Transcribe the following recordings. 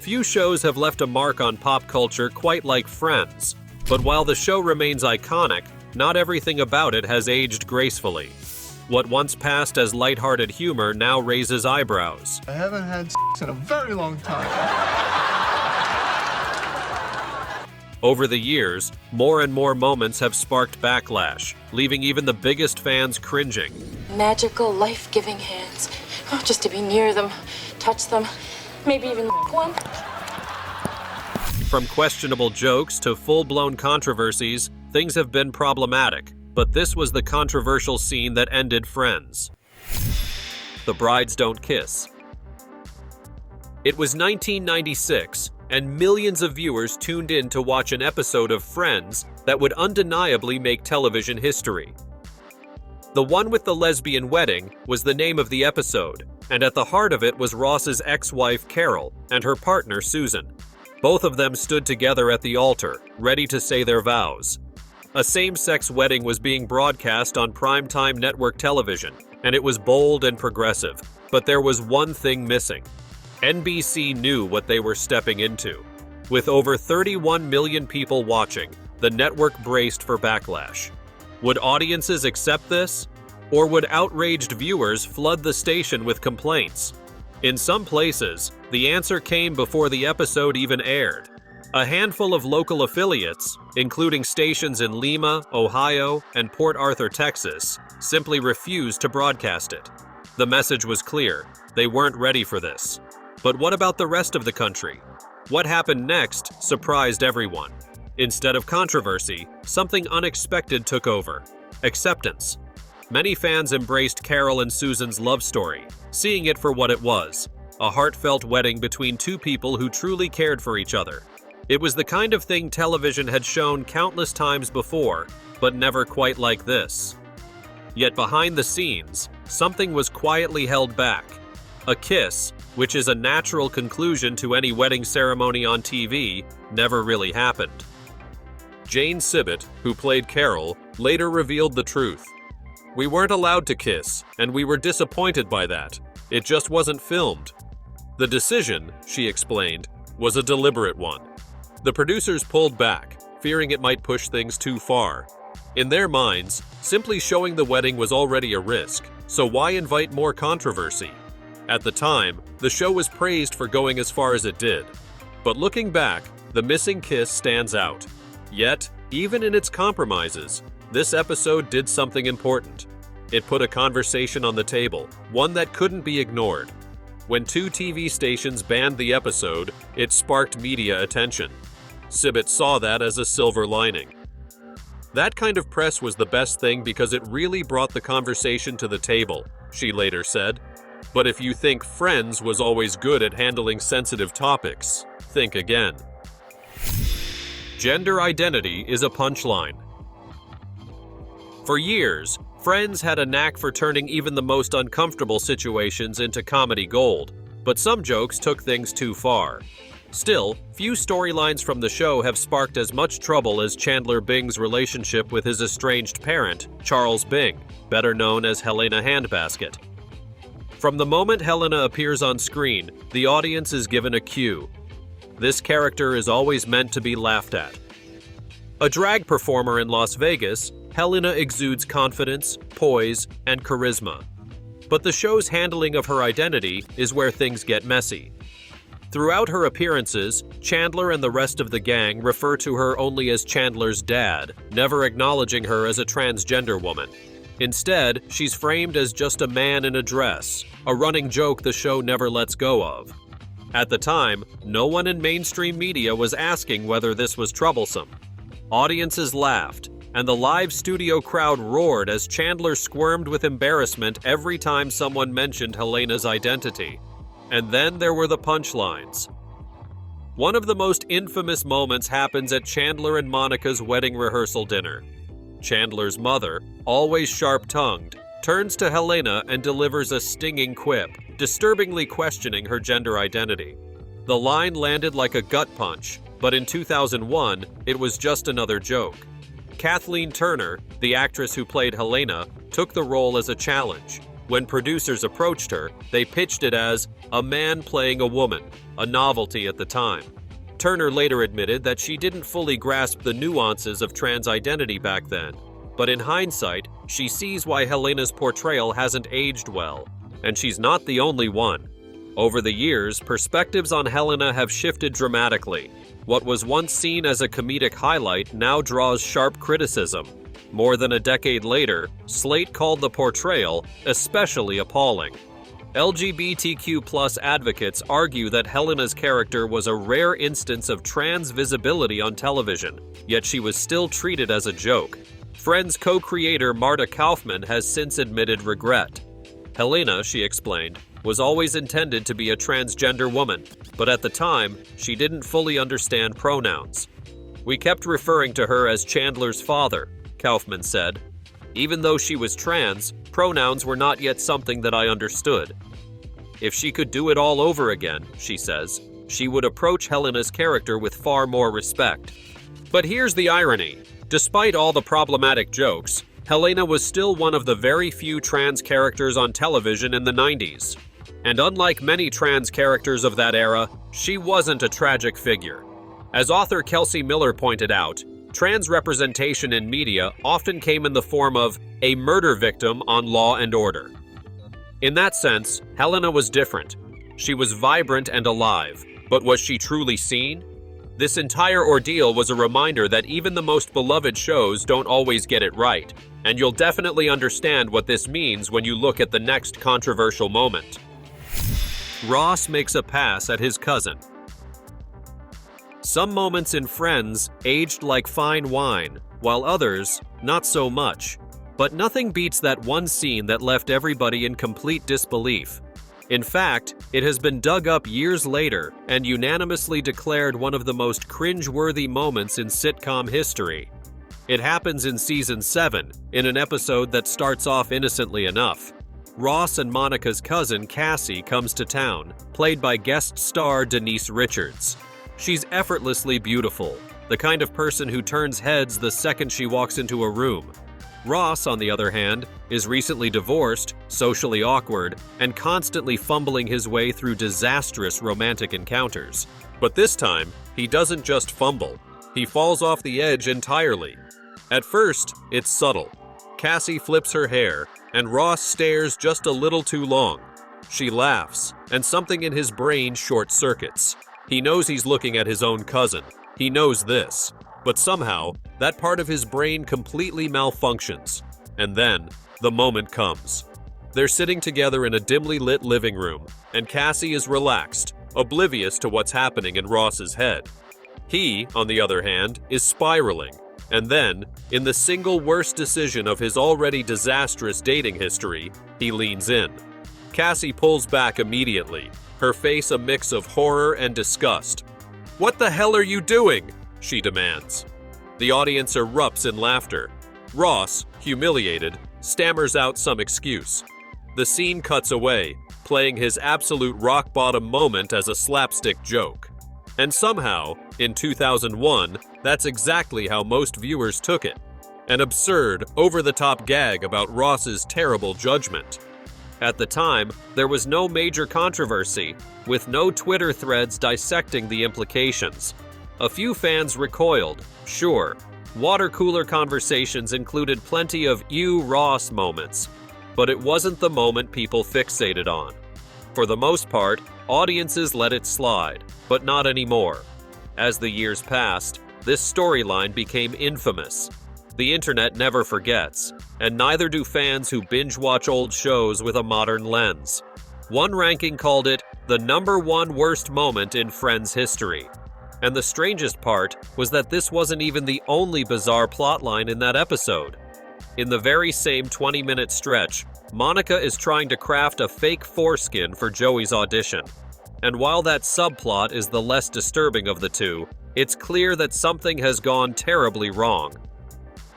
Few shows have left a mark on pop culture quite like Friends, but while the show remains iconic, not everything about it has aged gracefully. What once passed as lighthearted humor now raises eyebrows. I haven't had sex in a very long time. Over the years, more and more moments have sparked backlash, leaving even the biggest fans cringing. Magical, life-giving hands. Oh, just to be near them, touch them, maybe even one. From questionable jokes to full-blown controversies, things have been problematic, but this was the controversial scene that ended Friends. The brides don't kiss. It was 1996, and millions of viewers tuned in to watch an episode of Friends that would undeniably make television history. The one with the lesbian wedding was the name of the episode, and at the heart of it was Ross's ex-wife Carol and her partner Susan. Both of them stood together at the altar, ready to say their vows. A same-sex wedding was being broadcast on primetime network television, and it was bold and progressive, but there was one thing missing. NBC knew what they were stepping into. With over 31 million people watching, the network braced for backlash. Would audiences accept this? Or would outraged viewers flood the station with complaints? In some places, the answer came before the episode even aired. A handful of local affiliates, including stations in Lima, Ohio, and Port Arthur, Texas, simply refused to broadcast it. The message was clear: they weren't ready for this. But what about the rest of the country? What happened next surprised everyone. Instead of controversy, something unexpected took over: acceptance. Many fans embraced Carol and Susan's love story, seeing it for what it was: a heartfelt wedding between two people who truly cared for each other. It was the kind of thing television had shown countless times before, but never quite like this. Yet behind the scenes, something was quietly held back. A kiss, which is a natural conclusion to any wedding ceremony on TV, never really happened. Jane Sibbett, who played Carol, later revealed the truth. "We weren't allowed to kiss, and we were disappointed by that. It just wasn't filmed." The decision, she explained, was a deliberate one. The producers pulled back, fearing it might push things too far. In their minds, simply showing the wedding was already a risk, so why invite more controversy? At the time, the show was praised for going as far as it did. But looking back, the missing kiss stands out. Yet, even in its compromises, this episode did something important. It put a conversation on the table, one that couldn't be ignored. When two TV stations banned the episode, it sparked media attention. Sibbett saw that as a silver lining. "That kind of press was the best thing because it really brought the conversation to the table," she later said. But if you think Friends was always good at handling sensitive topics, think again. Gender identity is a punchline. For years, Friends had a knack for turning even the most uncomfortable situations into comedy gold, but some jokes took things too far. Still, few storylines from the show have sparked as much trouble as Chandler Bing's relationship with his estranged parent, Charles Bing, better known as Helena Handbasket. From the moment Helena appears on screen, the audience is given a cue. This character is always meant to be laughed at. A drag performer in Las Vegas, Helena exudes confidence, poise, and charisma. But the show's handling of her identity is where things get messy. Throughout her appearances, Chandler and the rest of the gang refer to her only as Chandler's dad, never acknowledging her as a transgender woman. Instead, she's framed as just a man in a dress, a running joke the show never lets go of. At the time, no one in mainstream media was asking whether this was troublesome. Audiences laughed, and the live studio crowd roared as Chandler squirmed with embarrassment every time someone mentioned Helena's identity. And then there were the punchlines. One of the most infamous moments happens at Chandler and Monica's wedding rehearsal dinner. Chandler's mother, always sharp-tongued, turns to Helena and delivers a stinging quip, disturbingly questioning her gender identity. The line landed like a gut punch, but in 2001, it was just another joke. Kathleen Turner, the actress who played Helena, took the role as a challenge. When producers approached her, they pitched it as a man playing a woman, a novelty at the time. Turner later admitted that she didn't fully grasp the nuances of trans identity back then, but in hindsight, she sees why Helena's portrayal hasn't aged well, and she's not the only one. Over the years, perspectives on Helena have shifted dramatically. What was once seen as a comedic highlight now draws sharp criticism. More than a decade later, Slate called the portrayal especially appalling. LGBTQ+ advocates argue that Helena's character was a rare instance of trans visibility on television, yet she was still treated as a joke. Friends co-creator Marta Kaufman has since admitted regret. Helena, she explained, was always intended to be a transgender woman, but at the time, she didn't fully understand pronouns. We kept referring to her as Chandler's father, Kaufman said. Even though she was trans, pronouns were not yet something that I understood. If she could do it all over again, she says, she would approach Helena's character with far more respect. But here's the irony. Despite all the problematic jokes, Helena was still one of the very few trans characters on television in the 90s. And unlike many trans characters of that era, she wasn't a tragic figure. As author Kelsey Miller pointed out, trans representation in media often came in the form of a murder victim on Law and Order. In that sense, Helena was different. She was vibrant and alive, but was she truly seen? This entire ordeal was a reminder that even the most beloved shows don't always get it right, and you'll definitely understand what this means when you look at the next controversial moment. Ross makes a pass at his cousin. Some moments in Friends aged like fine wine, while others, not so much. But nothing beats that one scene that left everybody in complete disbelief. In fact, it has been dug up years later and unanimously declared one of the most cringe-worthy moments in sitcom history. It happens in Season 7, in an episode that starts off innocently enough. Ross and Monica's cousin Cassie comes to town, played by guest star Denise Richards. She's effortlessly beautiful, the kind of person who turns heads the second she walks into a room. Ross, on the other hand, is recently divorced, socially awkward, and constantly fumbling his way through disastrous romantic encounters. But this time, he doesn't just fumble. He falls off the edge entirely. At first, it's subtle. Cassie flips her hair, and Ross stares just a little too long. She laughs, and something in his brain short-circuits. He knows he's looking at his own cousin. He knows this. But somehow, that part of his brain completely malfunctions. And then, the moment comes. They're sitting together in a dimly lit living room, and Cassie is relaxed, oblivious to what's happening in Ross's head. He, on the other hand, is spiraling. And then, in the single worst decision of his already disastrous dating history, he leans in. Cassie pulls back immediately, her face a mix of horror and disgust. "What the hell are you doing?" she demands. The audience erupts in laughter. Ross, humiliated, stammers out some excuse. The scene cuts away, playing his absolute rock-bottom moment as a slapstick joke. And somehow, in 2001, that's exactly how most viewers took it. An absurd, over-the-top gag about Ross's terrible judgment. At the time, there was no major controversy, with no Twitter threads dissecting the implications. A few fans recoiled, sure. Water cooler conversations included plenty of "ew, Ross" moments, but it wasn't the moment people fixated on. For the most part, audiences let it slide, but not anymore. As the years passed, this storyline became infamous. The internet never forgets, and neither do fans who binge-watch old shows with a modern lens. One ranking called it the #1 worst moment in Friends history. And the strangest part was that this wasn't even the only bizarre plotline in that episode. In the very same 20-minute stretch, Monica is trying to craft a fake foreskin for Joey's audition. And while that subplot is the less disturbing of the two, it's clear that something has gone terribly wrong.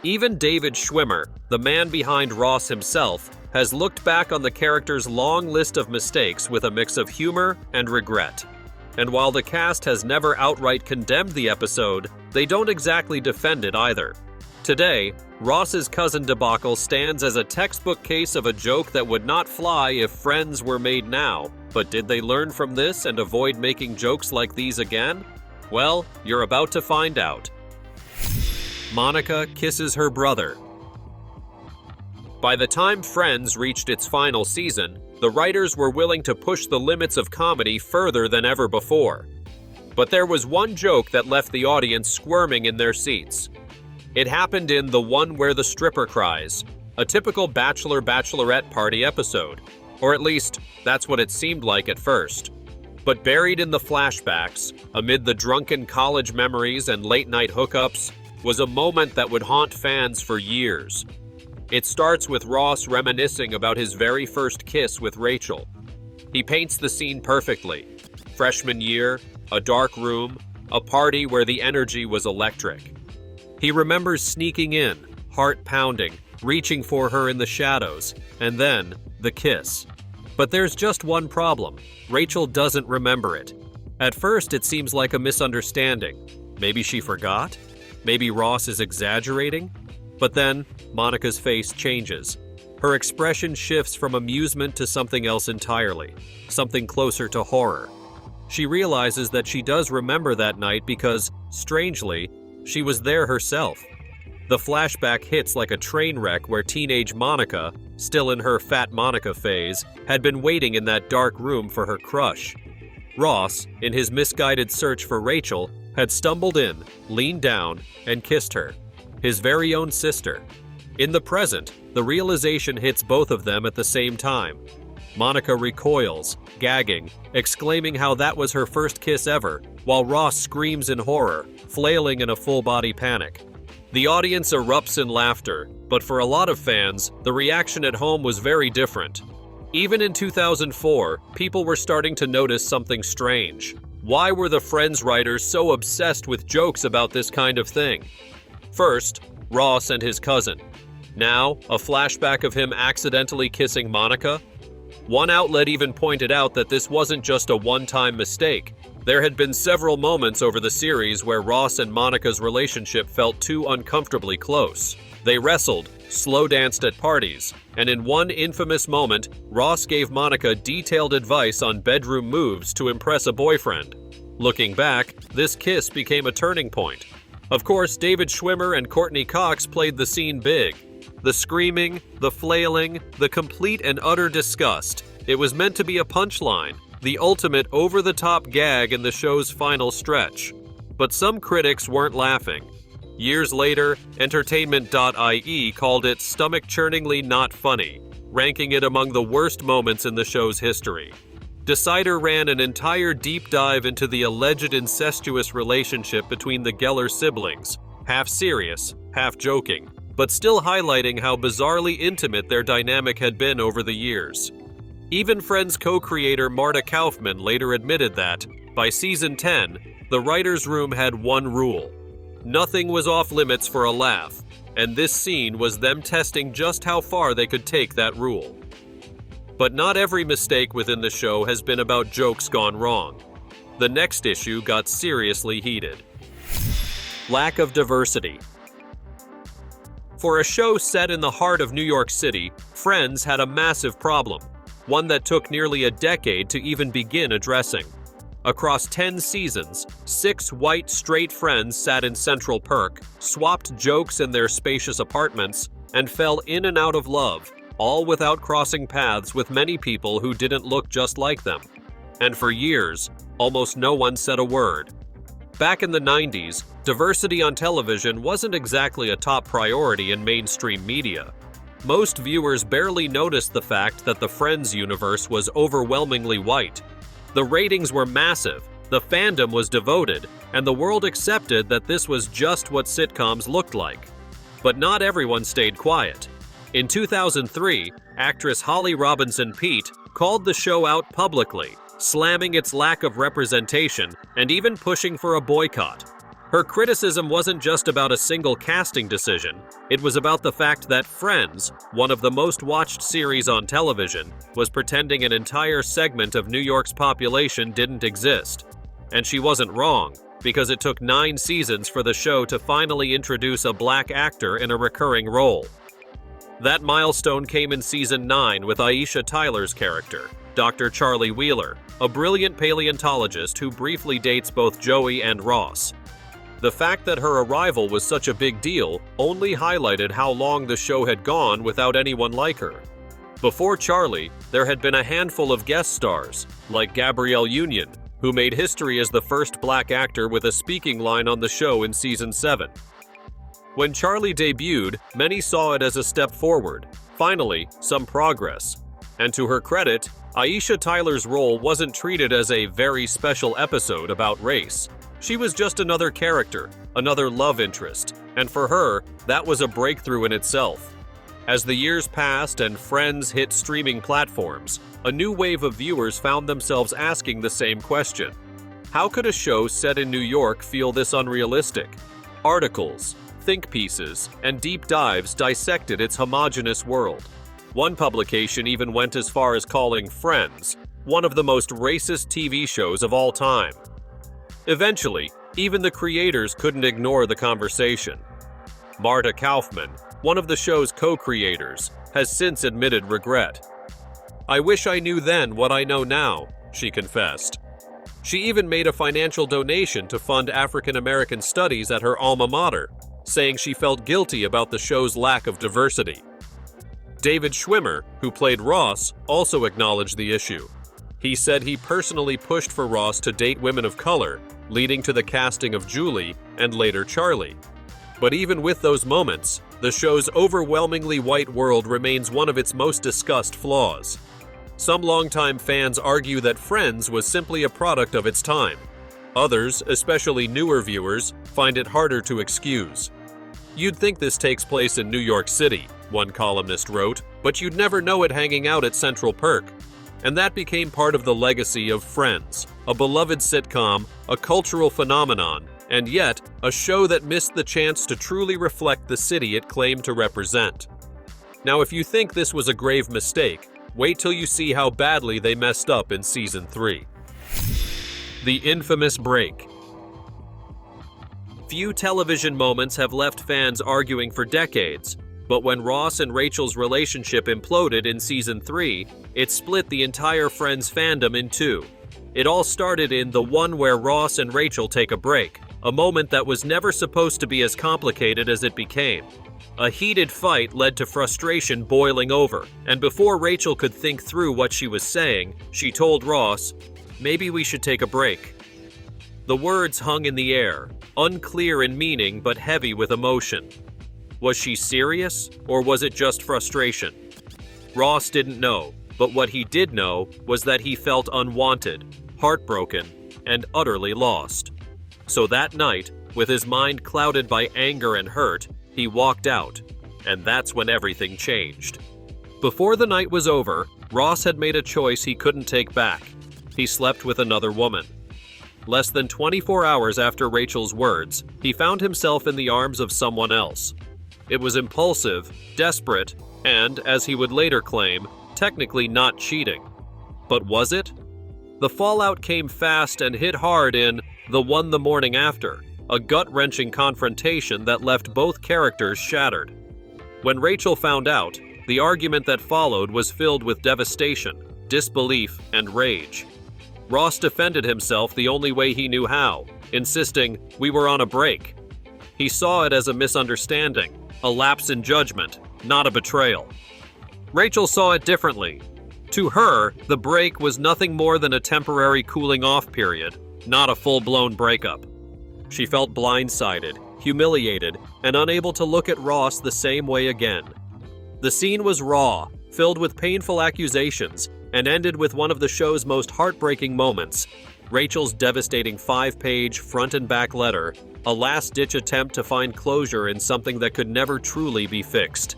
Even David Schwimmer, the man behind Ross himself, has looked back on the character's long list of mistakes with a mix of humor and regret. And while the cast has never outright condemned the episode, they don't exactly defend it either. Today, Ross's cousin debacle stands as a textbook case of a joke that would not fly if Friends were made now. But did they learn from this and avoid making jokes like these again? Well, you're about to find out. Monica kisses her brother. By the time Friends reached its final season, the writers were willing to push the limits of comedy further than ever before. But there was one joke that left the audience squirming in their seats. It happened in The One Where the Stripper Cries, a typical bachelor-bachelorette party episode. Or at least, that's what it seemed like at first. But buried in the flashbacks, amid the drunken college memories and late-night hookups, was a moment that would haunt fans for years. It starts with Ross reminiscing about his very first kiss with Rachel. He paints the scene perfectly. Freshman year, a dark room, a party where the energy was electric. He remembers sneaking in, heart pounding, reaching for her in the shadows, and then the kiss. But there's just one problem. Rachel doesn't remember it. At first, it seems like a misunderstanding. Maybe she forgot? Maybe Ross is exaggerating? But then, Monica's face changes. Her expression shifts from amusement to something else entirely, something closer to horror. She realizes that she does remember that night because, strangely, she was there herself. The flashback hits like a train wreck where teenage Monica, still in her Fat Monica phase, had been waiting in that dark room for her crush. Ross, in his misguided search for Rachel, had stumbled in, leaned down, and kissed her. His very own sister. In the present, the realization hits both of them at the same time. Monica recoils, gagging, exclaiming how that was her first kiss ever, while Ross screams in horror, flailing in a full-body panic. The audience erupts in laughter, but for a lot of fans, the reaction at home was very different. Even in 2004, people were starting to notice something strange. Why were the Friends writers so obsessed with jokes about this kind of thing? First, Ross and his cousin. Now, a flashback of him accidentally kissing Monica. One outlet even pointed out that this wasn't just a one-time mistake. There had been several moments over the series where Ross and Monica's relationship felt too uncomfortably close. They wrestled, slow danced at parties, and in one infamous moment, Ross gave Monica detailed advice on bedroom moves to impress a boyfriend. Looking back, this kiss became a turning point. Of course, David Schwimmer and Courtney Cox played the scene big. The screaming, the flailing, the complete and utter disgust. It was meant to be a punchline, the ultimate over-the-top gag in the show's final stretch. But some critics weren't laughing. Years later, Entertainment.ie called it stomach-churningly not funny, ranking it among the worst moments in the show's history. Decider ran an entire deep dive into the alleged incestuous relationship between the Geller siblings, half serious, half joking, but still highlighting how bizarrely intimate their dynamic had been over the years. Even Friends co-creator Marta Kaufman later admitted that, by season 10, the writer's room had one rule. Nothing was off limits for a laugh, and this scene was them testing just how far they could take that rule. But not every mistake within the show has been about jokes gone wrong. The next issue got seriously heated. Lack of diversity. For a show set in the heart of New York City, Friends had a massive problem, one that took nearly a decade to even begin addressing. Across 10 seasons, 6 white, straight friends sat in Central Perk, swapped jokes in their spacious apartments, and fell in and out of love, all without crossing paths with many people who didn't look just like them. And for years, almost no one said a word. Back in the 90s, diversity on television wasn't exactly a top priority in mainstream media. Most viewers barely noticed the fact that the Friends universe was overwhelmingly white. The ratings were massive, the fandom was devoted, and the world accepted that this was just what sitcoms looked like. But not everyone stayed quiet. In 2003, actress Holly Robinson Peete called the show out publicly, slamming its lack of representation and even pushing for a boycott. Her criticism wasn't just about a single casting decision, it was about the fact that Friends, one of the most watched series on television, was pretending an entire segment of New York's population didn't exist. And she wasn't wrong. because it took 9 seasons for the show to finally introduce a black actor in a recurring role. That milestone came in season 9 with Aisha Tyler's character, Dr. Charlie Wheeler, a brilliant paleontologist who briefly dates both Joey and Ross. The fact that her arrival was such a big deal only highlighted how long the show had gone without anyone like her. Before Charlie, there had been a handful of guest stars, like Gabrielle Union, who made history as the first black actor with a speaking line on the show in season 7. When Charlie debuted, many saw it as a step forward, finally, some progress. And to her credit, Aisha Tyler's role wasn't treated as a very special episode about race. She was just another character, another love interest, and for her, that was a breakthrough in itself. As the years passed and Friends hit streaming platforms, a new wave of viewers found themselves asking the same question. How could a show set in New York feel this unrealistic? Articles, think pieces, and deep dives dissected its homogeneous world. One publication even went as far as calling Friends one of the most racist TV shows of all time. Eventually, even the creators couldn't ignore the conversation. Marta Kaufman, one of the show's co-creators, has since admitted regret. "I wish I knew then what I know now," she confessed. She even made a financial donation to fund African American studies at her alma mater, saying she felt guilty about the show's lack of diversity. David Schwimmer, who played Ross, also acknowledged the issue. He said he personally pushed for Ross to date women of color, leading to the casting of Julie and later Charlie. But even with those moments, the show's overwhelmingly white world remains one of its most discussed flaws. Some longtime fans argue that Friends was simply a product of its time. Others, especially newer viewers, find it harder to excuse. "You'd think this takes place in New York City," one columnist wrote, "but you'd never know it hanging out at Central Perk." And that became part of the legacy of Friends, a beloved sitcom, a cultural phenomenon, and yet a show that missed the chance to truly reflect the city it claimed to represent. Now, if you think this was a grave mistake, wait till you see how badly they messed up in season 3. The infamous break. Few television moments have left fans arguing for decades, but when Ross and Rachel's relationship imploded in season 3, it split the entire Friends fandom in two. It all started in the one where Ross and Rachel take a break, a moment that was never supposed to be as complicated as it became. A heated fight led to frustration boiling over, and before Rachel could think through what she was saying, she told Ross, "Maybe we should take a break." The words hung in the air, unclear in meaning but heavy with emotion. Was she serious, or was it just frustration? Ross didn't know, but what he did know was that he felt unwanted, heartbroken, and utterly lost. So that night, with his mind clouded by anger and hurt, he walked out, and that's when everything changed. Before the night was over, Ross had made a choice he couldn't take back. He slept with another woman. Less than 24 hours after Rachel's words, he found himself in the arms of someone else. It was impulsive, desperate, and, as he would later claim, technically not cheating. But was it? The fallout came fast and hit hard in The One the Morning After, a gut-wrenching confrontation that left both characters shattered. When Rachel found out, the argument that followed was filled with devastation, disbelief, and rage. Ross defended himself the only way he knew how, insisting, "We were on a break." He saw it as a misunderstanding, a lapse in judgment, not a betrayal. Rachel saw it differently. To her, the break was nothing more than a temporary cooling-off period, not a full-blown breakup. She felt blindsided, humiliated, and unable to look at Ross the same way again. The scene was raw, filled with painful accusations, and ended with one of the show's most heartbreaking moments, Rachel's devastating 5-page front and back letter, a last-ditch attempt to find closure in something that could never truly be fixed.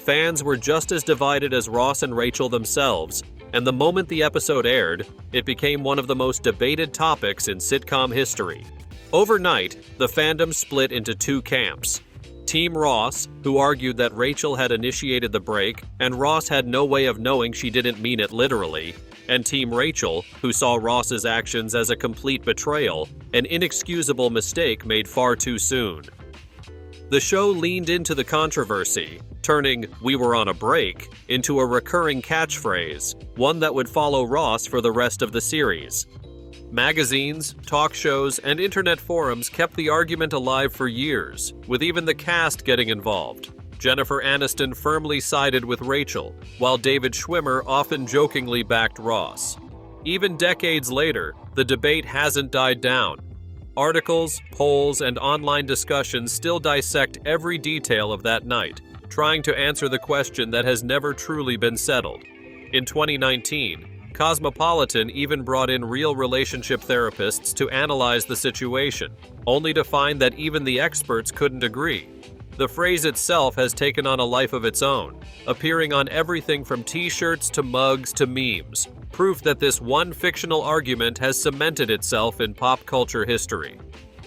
Fans were just as divided as Ross and Rachel themselves, and the moment the episode aired, it became one of the most debated topics in sitcom history. Overnight, the fandom split into two camps. Team Ross, who argued that Rachel had initiated the break and Ross had no way of knowing she didn't mean it literally, and Team Rachel, who saw Ross's actions as a complete betrayal, an inexcusable mistake made far too soon. The show leaned into the controversy, turning "we were on a break" into a recurring catchphrase, one that would follow Ross for the rest of the series. Magazines, talk shows, and internet forums kept the argument alive for years, with even the cast getting involved. Jennifer Aniston firmly sided with Rachel, while David Schwimmer often jokingly backed Ross. Even decades later, the debate hasn't died down. Articles, polls, and online discussions still dissect every detail of that night, trying to answer the question that has never truly been settled. In 2019, Cosmopolitan even brought in real relationship therapists to analyze the situation, only to find that even the experts couldn't agree. The phrase itself has taken on a life of its own, appearing on everything from t-shirts to mugs to memes, proof that this one fictional argument has cemented itself in pop culture history.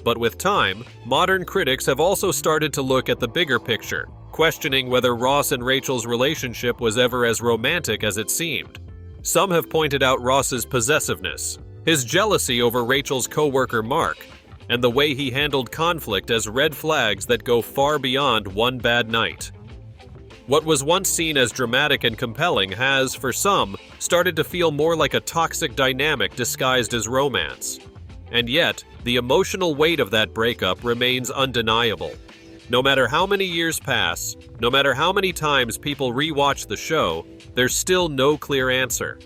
But with time, modern critics have also started to look at the bigger picture, questioning whether Ross and Rachel's relationship was ever as romantic as it seemed. Some have pointed out Ross's possessiveness, his jealousy over Rachel's co-worker Mark, and the way he handled conflict as red flags that go far beyond one bad night. What was once seen as dramatic and compelling has, for some, started to feel more like a toxic dynamic disguised as romance. And yet, the emotional weight of that breakup remains undeniable. No matter how many years pass, no matter how many times people rewatch the show, there's still no clear answer.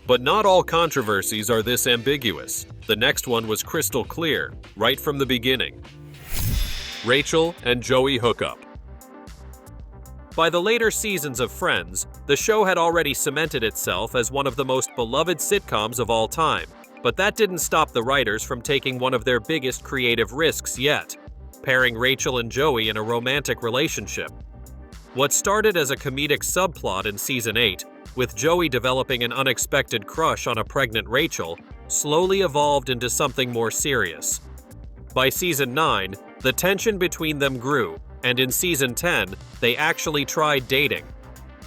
But not all controversies are this ambiguous. The next one was crystal clear, right from the beginning. Rachel and Joey hookup. By the later seasons of Friends, the show had already cemented itself as one of the most beloved sitcoms of all time, but that didn't stop the writers from taking one of their biggest creative risks yet, pairing Rachel and Joey in a romantic relationship. What started as a comedic subplot in Season 8, with Joey developing an unexpected crush on a pregnant Rachel, slowly evolved into something more serious. By Season 9, the tension between them grew, and in Season 10, they actually tried dating.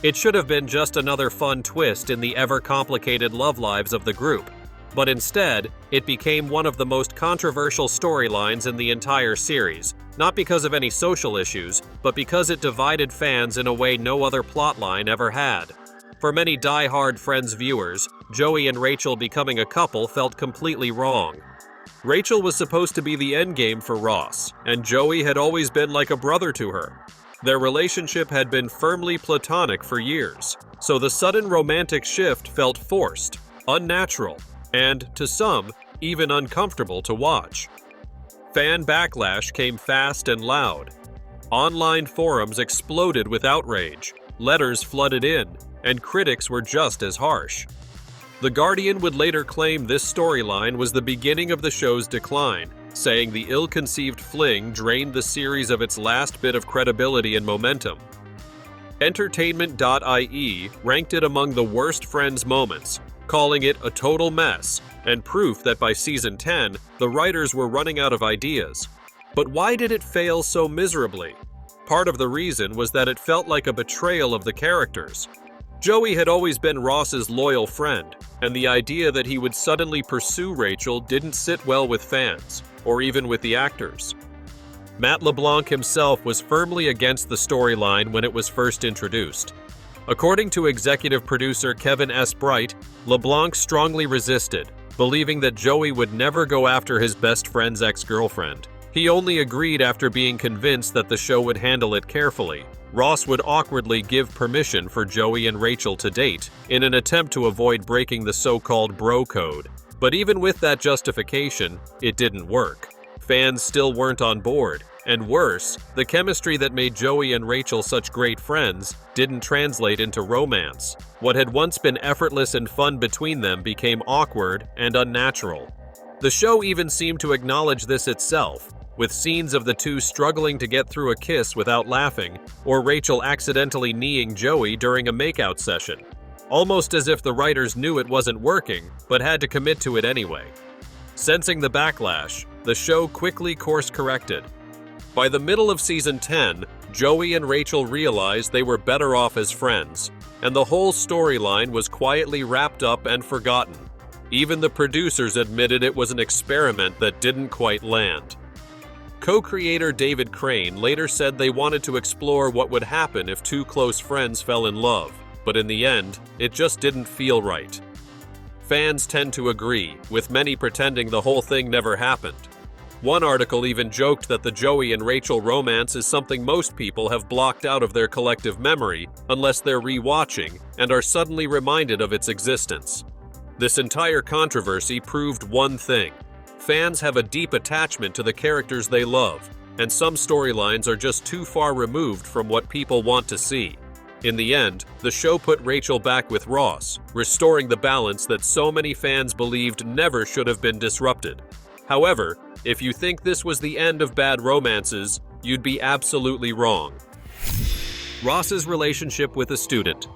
It should have been just another fun twist in the ever-complicated love lives of the group, but instead, it became one of the most controversial storylines in the entire series, not because of any social issues, but because it divided fans in a way no other plotline ever had. For many die-hard Friends viewers, Joey and Rachel becoming a couple felt completely wrong. Rachel was supposed to be the endgame for Ross, and Joey had always been like a brother to her. Their relationship had been firmly platonic for years, so the sudden romantic shift felt forced, unnatural, and, to some, even uncomfortable to watch. Fan backlash came fast and loud. Online forums exploded with outrage, letters flooded in, and critics were just as harsh. The Guardian would later claim this storyline was the beginning of the show's decline, saying the ill-conceived fling drained the series of its last bit of credibility and momentum. Entertainment.ie ranked it among the worst Friends moments, calling it a total mess, and proof that by Season 10, the writers were running out of ideas. But why did it fail so miserably? Part of the reason was that it felt like a betrayal of the characters. Joey had always been Ross's loyal friend, and the idea that he would suddenly pursue Rachel didn't sit well with fans, or even with the actors. Matt LeBlanc himself was firmly against the storyline when it was first introduced. According to executive producer Kevin S. Bright, LeBlanc strongly resisted, believing that Joey would never go after his best friend's ex-girlfriend. He only agreed after being convinced that the show would handle it carefully. Ross would awkwardly give permission for Joey and Rachel to date, in an attempt to avoid breaking the so-called bro code. But even with that justification, it didn't work. Fans still weren't on board, and worse, the chemistry that made Joey and Rachel such great friends didn't translate into romance. What had once been effortless and fun between them became awkward and unnatural. The show even seemed to acknowledge this itself, with scenes of the two struggling to get through a kiss without laughing, or Rachel accidentally kneeing Joey during a makeout session. Almost as if the writers knew it wasn't working, but had to commit to it anyway. Sensing the backlash, the show quickly course-corrected. By the middle of Season 10, Joey and Rachel realized they were better off as friends, and the whole storyline was quietly wrapped up and forgotten. Even the producers admitted it was an experiment that didn't quite land. Co-creator David Crane later said they wanted to explore what would happen if two close friends fell in love, but in the end, it just didn't feel right. Fans tend to agree, with many pretending the whole thing never happened. One article even joked that the Joey and Rachel romance is something most people have blocked out of their collective memory unless they're re-watching and are suddenly reminded of its existence. This entire controversy proved one thing: fans have a deep attachment to the characters they love, and some storylines are just too far removed from what people want to see. In the end, the show put Rachel back with Ross, restoring the balance that so many fans believed never should have been disrupted. However, if you think this was the end of bad romances, you'd be absolutely wrong. Ross's relationship with a student.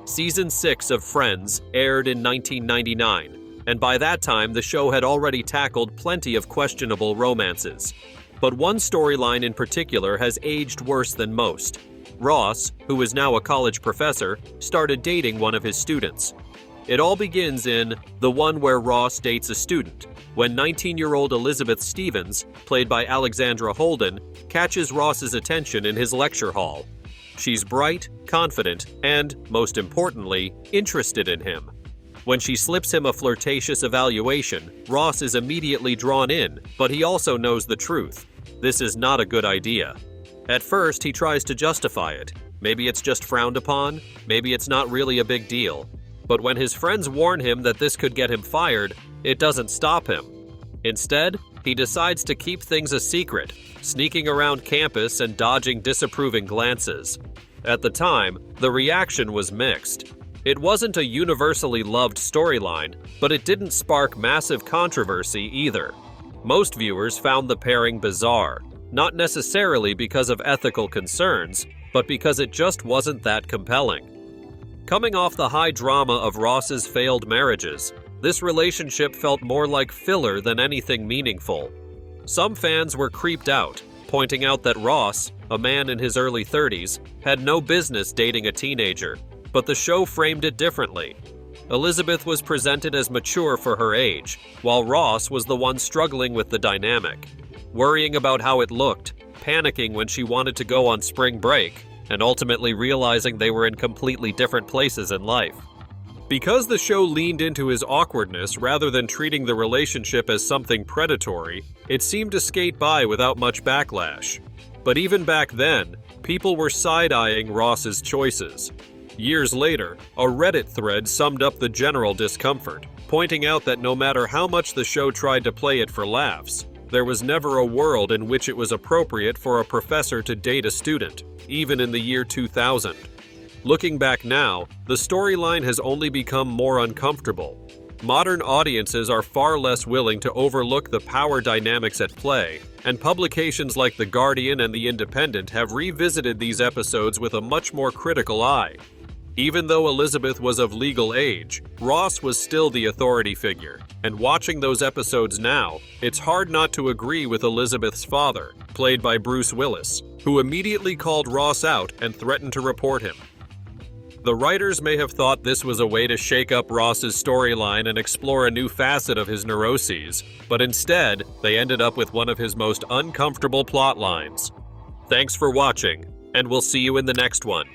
Season 6 of Friends aired in 1999, and by that time the show had already tackled plenty of questionable romances. But one storyline in particular has aged worse than most. Ross, who is now a college professor, started dating one of his students. It all begins in The One Where Ross Dates a Student, when 19-year-old Elizabeth Stevens, played by Alexandra Holden, catches Ross's attention in his lecture hall. She's bright, confident, and, most importantly, interested in him. When she slips him a flirtatious evaluation, Ross is immediately drawn in, but he also knows the truth. This is not a good idea. At first, he tries to justify it. Maybe it's just frowned upon, maybe it's not really a big deal. But when his friends warn him that this could get him fired, it doesn't stop him. Instead, he decides to keep things a secret, sneaking around campus and dodging disapproving glances. At the time, the reaction was mixed. It wasn't a universally loved storyline, but it didn't spark massive controversy either. Most viewers found the pairing bizarre, not necessarily because of ethical concerns, but because it just wasn't that compelling. Coming off the high drama of Ross's failed marriages, this relationship felt more like filler than anything meaningful. Some fans were creeped out, pointing out that Ross, a man in his early 30s, had no business dating a teenager, but the show framed it differently. Elizabeth was presented as mature for her age, while Ross was the one struggling with the dynamic, worrying about how it looked, panicking when she wanted to go on spring break, and ultimately realizing they were in completely different places in life. Because the show leaned into his awkwardness rather than treating the relationship as something predatory, it seemed to skate by without much backlash. But even back then, people were side-eyeing Ross's choices. Years later, a Reddit thread summed up the general discomfort, pointing out that no matter how much the show tried to play it for laughs, there was never a world in which it was appropriate for a professor to date a student, even in the year 2000. Looking back now, the storyline has only become more uncomfortable. Modern audiences are far less willing to overlook the power dynamics at play, and publications like The Guardian and The Independent have revisited these episodes with a much more critical eye. Even though Elizabeth was of legal age, Ross was still the authority figure, and watching those episodes now, it's hard not to agree with Elizabeth's father, played by Bruce Willis, who immediately called Ross out and threatened to report him. The writers may have thought this was a way to shake up Ross's storyline and explore a new facet of his neuroses, but instead, they ended up with one of his most uncomfortable plot lines. Thanks for watching, and we'll see you in the next one.